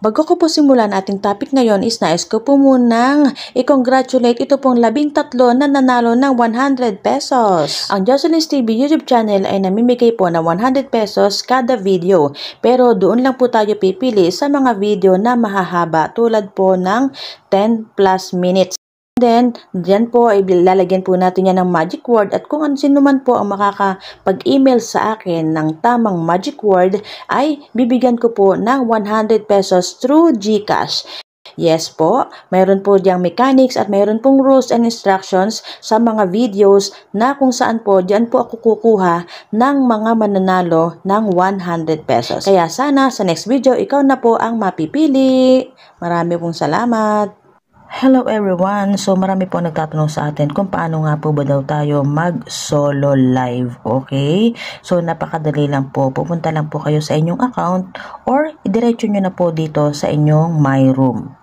Bago ko po simulan ating topic ngayon is nais ko po munang i-congratulate ito pong 13 na nanalo ng 100 pesos. Ang Jocelyn's TV YouTube channel ay namimigay po ng 100 pesos kada video. Pero doon lang po tayo pipili sa mga video na mahahaba tulad po ng 10 plus minutes. Then, dyan po ay lalagyan po natin yan ng magic word at kung sino man po ang makakapag-email sa akin ng tamang magic word ay bibigyan ko po ng 100 pesos through GCash. Yes po, mayroon po diyang mechanics at mayroon pong rules and instructions sa mga videos na kung saan po dyan po ako kukuha ng mga mananalo ng 100 pesos. Kaya sana sa next video ikaw na po ang mapipili. Marami pong salamat. Hello everyone! So marami po nagtatanong sa atin kung paano nga po ba daw tayo mag-solo live, okay? So napakadali lang po, pupunta lang po kayo sa inyong account or idiretso nyo na po dito sa inyong My Room.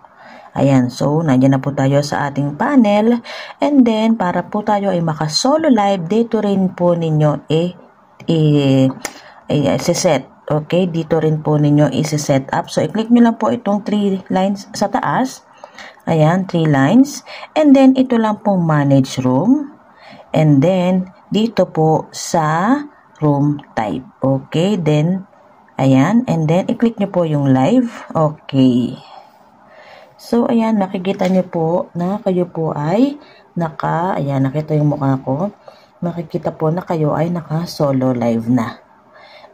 Ayan, so nandiyan na po tayo sa ating panel and then para po tayo ay maka-solo live, dito rin po ninyo i-set. Okay, dito rin po ninyo i-set up. So i-click nyo lang po itong 3 lines sa taas. Ayan, 3 lines. And then, ito lang pong manage room. And then, dito po sa room type. Okay, then, ayan. And then, i-click nyo po yung live. Okay. So, ayan, nakikita nyo po na kayo po ay ayan, nakita yung mukha ko. Makikita po na kayo ay naka-solo live na.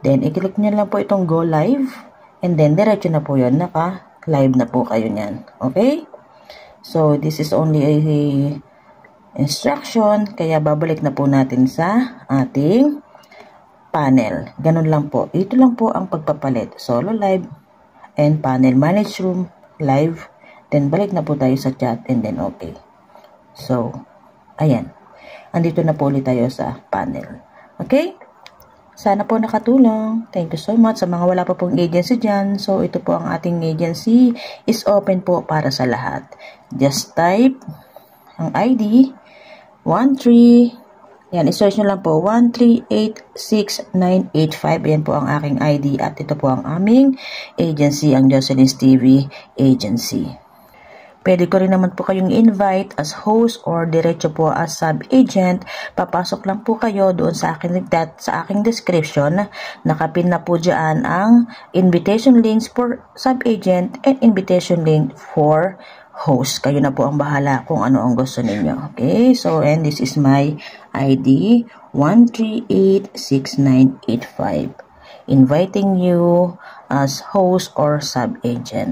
Then, i-click nyo lang po itong go live. And then, diretso na po yun. Naka-live na po kayo nyan. Okay? So, this is only a instruction, kaya babalik na po natin sa ating panel. Ganun lang po. Ito lang po ang pagpapalit. Solo live and panel manage room live. Then, balik na po tayo sa chat and then okay. So, ayan. Andito na po ulit tayo sa panel. Okay? Sana po nakatulong. Thank you so much sa mga wala pa pong agency dyan. So, ito po ang ating agency is open po para sa lahat. Just type ang ID 13. Yan, i-search nyo lang po 1386985. Yan po ang aking ID at ito po ang aming agency, ang Jocelyn's TV Agency. Pwede ko rin naman po kayong invite as host or diretso po as sub-agent. Papasok lang po kayo doon sa aking description. Nakapin na po dyan ang invitation links for sub-agent and invitation link for host. Kayo na po ang bahala kung ano ang gusto ninyo. Okay, so and this is my ID 1386985. Inviting you as host or sub-agent.